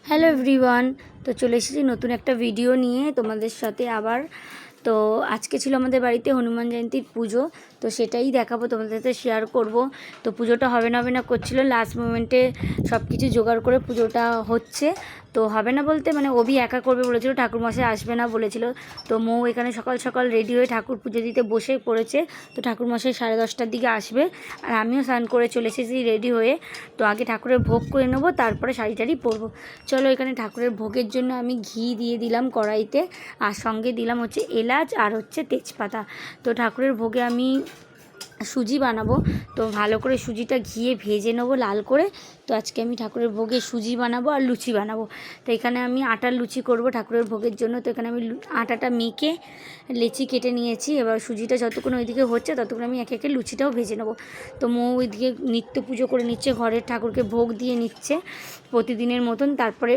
Hello everyone. তো চলে এসেছি নতুন একটা ভিডিও নিয়ে তোমাদের সাথে আবার। তো আজকে ছিল আমাদের বাড়িতে হনুমান জয়ন্তীর পুজো, তো সেটাই দেখাবো, তোমাদের সাথে শেয়ার করব। তো পুজোটা হবে না করছিল, লাস্ট মোমেন্টে সব কিছু জোগাড় করে পুজোটা হচ্ছে। তো হবে না বলতে মানে অভি একা করবে বলেছিল, ঠাকুরমশাই আসবে না বলেছিল। তো মৌ এখানে সকাল সকাল রেডি হয়ে ঠাকুর পুজো দিতে বসে পড়েছে। তো ঠাকুরমশাই 10:30টার দিকে আসবে, আর আমিও স্নান করে চলে এসেছি রেডি হয়ে। তো আগে ঠাকুরের ভোগ করে নেবো, তারপরে শাড়ি টাড়ি পরবো। চলো, এখানে ঠাকুরের ভোগের জন্য আমি ঘি দিয়ে দিলাম কড়াইতে, আর সঙ্গে দিলাম হচ্ছে এলাচ আর হচ্ছে তেজপাতা। তো ঠাকুরের ভোগে আমি সুজি বানাবো, তো ভালো করে সুজিটা ঘিয়ে ভেজে নেবো লাল করে। তো আজকে আমি ঠাকুরের ভোগে সুজি বানাবো আর লুচি বানাবো। তো এখানে আমি আটার লুচি করব ঠাকুরের ভোগের জন্য। তো এখানে আমি আটাটা মেখে লেচি কেটে নিয়েছি। এবার সুজিটা যতক্ষণ ওইদিকে হচ্ছে ততক্ষণ আমি একে একে লুচিটাও ভেজে নেবো। তো মৌ ওইদিকে নিত্য পুজো করে নিচ্ছে, ঘরের ঠাকুরকে ভোগ দিয়ে নিচ্ছে প্রতিদিনের মতন, তারপরে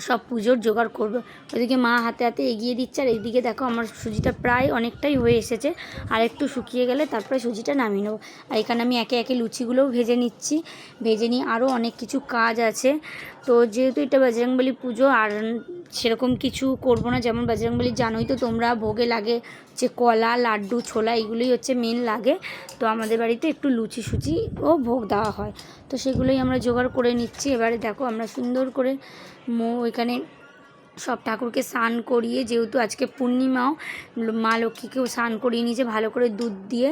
সব পুজোর জোগাড় করবে। ওইদিকে মা হাতে হাতে এগিয়ে দিচ্ছে, আর এইদিকে দেখো আমার সুজিটা প্রায় অনেকটাই হয়ে এসেছে, আর একটু শুকিয়ে গেলে তারপরে সুজিটা নামিয়ে নেবো। আর এখানে আমি একে একে লুচিগুলোও ভেজে নিচ্ছি, ভেজে নিয়ে আরও অনেক কিছু কাজ আছে। তো যেহেতু এটা বজরংবলী পুজো, আর সেরকম কিছু করব না, যেমন বজরংবলী জানোই তো তোমরা, ভোগে লাগে যে কলা, লাড্ডু, ছোলা, এগুলোই হচ্ছে মেন লাগে। তো আমাদের বাড়িতে একটু লুচি সুচি ও ভোগ দেওয়া হয়, তো সেগুলোই আমরা জোগাড় করে নিচ্ছি। এবারে দেখো আমরা সুন্দর করে এখানে সব ঠাকুরকে স্নান করিয়ে, যেহেতু আজকে পূর্ণিমাও, মা লক্ষ্মীকেও স্নান করিয়ে নিয়েছে ভালো করে, দুধ দিয়ে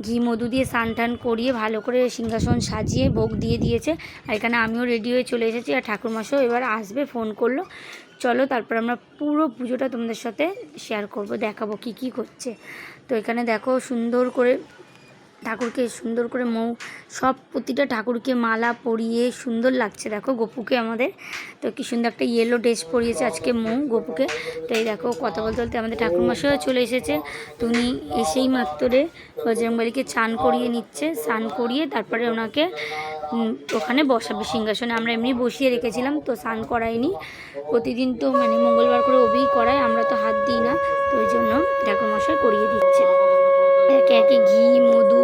ঘি মধু দিয়ে স্নান টান করিয়ে ভালো করে সিংহাসন সাজিয়ে ভোগ দিয়ে দিয়েছে। আর এখানে আমিও রেডি হয়ে চলে এসেছি, আর ঠাকুরমশাও এবার আসবে, ফোন করলো। চলো তারপর আমরা পুরো পুজোটা তোমাদের সাথে শেয়ার করব, দেখাবো কি কি করছে। তো এখানে দেখো সুন্দর করে ঠাকুরকে সুন্দর করে মৌ সব প্রতিটা ঠাকুরকে মালা পরিয়ে সুন্দর লাগছে। দেখো গোপুকে আমাদের, তো কি সুন্দর একটা ইয়েলো ড্রেস পরিয়েছে আজকে মৌ গোপুকে। তো এই দেখো কথা বলতে বলতে আমাদের ঠাকুরমশাইও চলে এসেছে। তো উনি এসেই মাত্রে বজরংবলীকে স্নান করিয়ে নিচ্ছে, স্নান করিয়ে তারপরে ওনাকে ওখানে বসাবে সিংহাসনে। আমরা এমনি বসিয়ে রেখেছিলাম, তো স্নান করাইনি। প্রতিদিন তো মানে মঙ্গলবার করে অভিই করায়, আমরা তো হাত দিই না, তো ওই জন্য ঠাকুরমশাই করিয়ে দিচ্ছে। একে একে ঘি মধু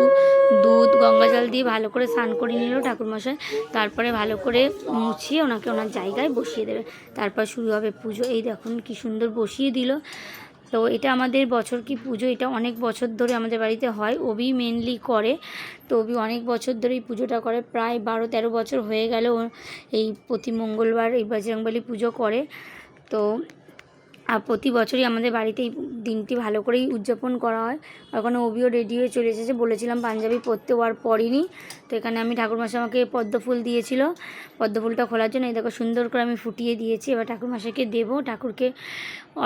দুধ গঙ্গা জল দিয়ে ভালো করে স্নান করিয়ে নিল ঠাকুরমশাই। তারপরে ভালো করে মুছিয়ে ওনাকে ওনার জায়গায় বসিয়ে দেবে, তারপর শুরু হবে পুজো। এই দেখুন কি সুন্দর বসিয়ে দিল। তো এটা আমাদের বছর কি পুজো, এটা অনেক বছর ধরে আমাদের বাড়িতে হয়, অভি মেনলি করে। তো অভি অনেক বছর ধরে এই পুজোটা করে, প্রায় 12-13 বছর হয়ে গেল এই প্রতি মঙ্গলবার এই বজরংবলী পুজো করে। তো আর প্রতি বছরই আমাদের বাড়িতে এই দিনটি ভালো করেই উদযাপন করা হয়। ওখানে অভিও রেডি হয়ে চলে এসেছে, বলেছিলাম পাঞ্জাবি পরতে, আর পরিনি। তো এখানে আমি ঠাকুরমশাই আমাকে পদ্মফুল দিয়েছিল, পদ্মফুলটা খোলার জন্য এই দেখো সুন্দর করে আমি ফুটিয়ে দিয়েছি। এবার ঠাকুরমশাইকে দেবো, ঠাকুরকে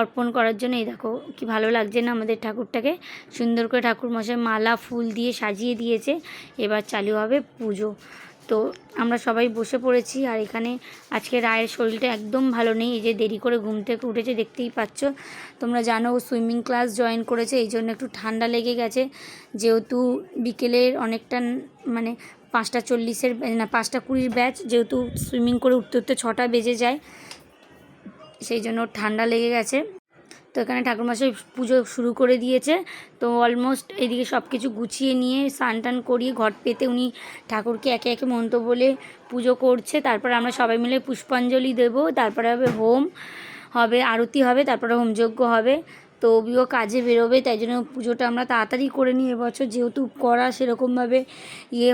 অর্পণ করার জন্য। এই দেখো কি ভালো লাগছে না আমাদের ঠাকুরটাকে, সুন্দর করে ঠাকুরমশাই মালা ফুল দিয়ে সাজিয়ে দিয়েছে। এবার চালু হবে পুজো। তো আমরা সবাই বসে পড়েছি, আর এখানে আজকে রায়ের শরীরটা একদম ভালো নেই, এই যে দেরি করে ঘুম থেকে উঠেছে দেখতেই পাচ্ছ। তোমরা জানো সুইমিং ক্লাস জয়েন করেছে, এই জন্য একটু ঠান্ডা লেগে গেছে। যেহেতু বিকেলের অনেকটা মানে 5:40-এর না 5:20-র ব্যাচ, যেহেতু সুইমিং করে উঠতে উঠতে 6টা বেজে যায়, সেই জন্য ঠান্ডা লেগে গেছে। তো এখানে ঠাকুরমশাই পুজো শুরু করে দিয়েছে। তো অলমোস্ট এইদিকে সব কিছু গুছিয়ে নিয়ে স্নান টান করিয়ে ঘট পেতে উনি ঠাকুরকে একে একে মন্ত্র বলে পুজো করছে। তারপরে আমরা সবাই মিলে পুষ্পাঞ্জলি দেব, তারপরে হবে হোম হবে, আরতি হবে, তারপরে হোমযজ্ঞ হবে। তো অভিও কাজে বেরোবে, তাই জন্য পুজোটা আমরা তাড়াতাড়ি করে নিই এবছর, যেহেতু করা সেরকমভাবে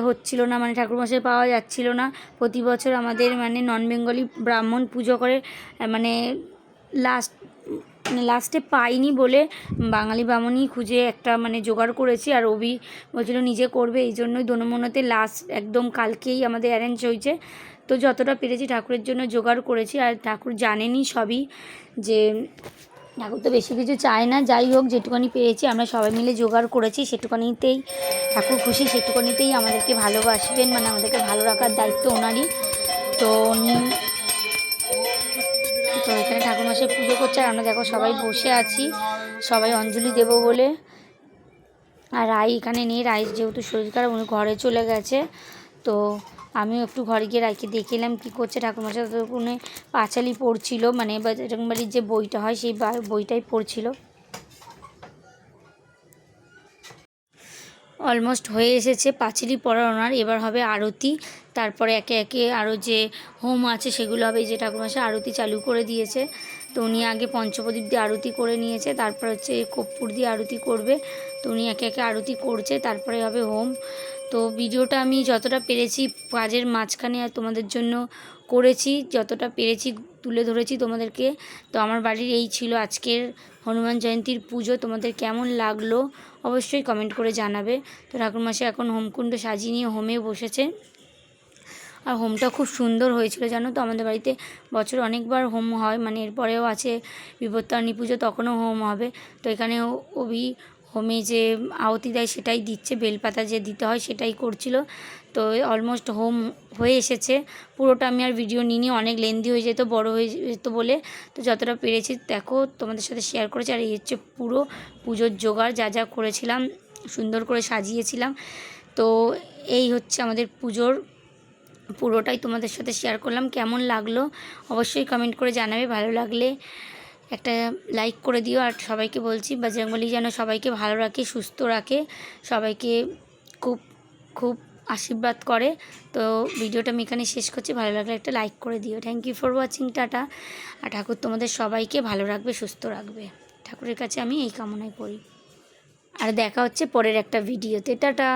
হচ্ছিল না, মানে ঠাকুরমশাই পাওয়া যাচ্ছিল না। প্রতি বছর আমাদের মানে নন বেঙ্গলি ব্রাহ্মণ পুজো করে, মানে লাস্টে পাইনি বলে বাঙালি ব্রাহ্মণই খুঁজে একটা মানে জোগাড় করেছি, আর অভি বলছিল নিজে করবে, এই জন্যই দোনমনতে লাস্ট একদম কালকেই আমাদের অ্যারেঞ্জ হয়েছে। তো যতটা পেরেছি ঠাকুরের জন্য জোগাড় করেছি, আর ঠাকুর জানেনই সবই, যে ঠাকুর তো বেশি কিছু চায় না, যাই হোক যেটুকানি পেরেছি আমরা সবাই মিলে জোগাড় করেছি, সেটুকানিতেই ঠাকুর খুশি, সেটুকানিতেই আমাদেরকে ভালোবাসবেন, মানে আমাদেরকে ভালো রাখার দায়িত্ব ওনারই। তো উনি তো এখানে ঠাকুরমশাই পুজো করছে, আর আমরা দেখো সবাই বসে আছি, সবাই অঞ্জলি দেব বলে। আর রাই এখানে নেই, রাই যেহেতু শরীর খারাপ উনি ঘরে চলে গেছে। তো আমিও একটু ঘরে গিয়ে রাইকে দেখে এলাম কী করছে। ঠাকুরমশাই ততক্ষণে পাঁচালি পড়ছিল, মানে বজরংবলীর যে বইটা হয় সেই বইটাই পড়ছিল। অলমোস্ট হয়ে এসেছে পাঁচিলি পড়া ওনার, এবার হবে আরতি, তারপরে একে একে আরও যে হোম আছে সেগুলো হবে। যে ঠাকুরমশাই আরতি চালু করে দিয়েছে, তো উনি আগে পঞ্চপ্রদীপ দিয়ে আরতি করে নিয়েছে, তারপর হচ্ছে কর্পূর দিয়ে আরতি করবে। তো উনি একে একে আরতি করছে, তারপরে হবে হোম। তো ভিডিওটা আমি যতটা পেরেছি কাজের মাঝখানে আর তোমাদের জন্য করেছি, যতটা পেরেছি তুলে ধরেছি তোমাদেরকে। তো আমার বাড়ির এই ছিল আজকের হনুমান জয়ন্তীর পুজো। তোমাদের কেমন লাগলো অবশ্যই কমেন্ট করে জানাবে। তো ঠাকুরমশাই এখন হোমকুণ্ড সাজিয়ে নিয়ে হোমে বসেছে। আর হোমটা খুব সুন্দর হয়েছিল জানো তো। আমাদের বাড়িতে বছরে অনেকবার হোম হয়, মানে এরপরেও আছে বিপত্তারিণী পুজো, তখনও হোম হবে। তো এখানে হোমে যে আহুতি দেয় সেটাই দিচ্ছে, বেলপাতা যে দিতে হয় সেটাই করছিল। তো অলমোস্ট হোম হয়ে এসেছে। পুরোটা আমি আর ভিডিও নিয়ে অনেক লেন্দি হয়ে যেত, বড় হয়ে যেত বলে। তো যতটা পেরেছি দেখো তোমাদের সাথে শেয়ার করেছি। আর এই হচ্ছে পুরো পুজোর জোগাড়, যা যা করেছিলাম সুন্দর করে সাজিয়েছিলাম। তো এই হচ্ছে আমাদের পুজোর পুরোটাই তোমাদের সাথে শেয়ার করলাম। কেমন লাগলো অবশ্যই কমেন্ট করে জানাবে। ভালো লাগলে একটা লাইক করে দিও। আর সবাইকে বলছি বজরংবলী যেন সবাইকে ভালো রাখে, সুস্থ রাখে, সবাইকে খুব খুব আশীর্বাদ করে। তো ভিডিওটা আমি এখানে শেষ করছি। ভালো লাগলে একটা লাইক করে দিও। Thank you for watching. Tata. আর ঠাকুর তোমাদের সবাইকে ভালো রাখবে, সুস্থ রাখবে, ঠাকুরের কাছে আমি এই কামনাই করি। আর দেখা হচ্ছে পরের একটা ভিডিওতে। টাটা।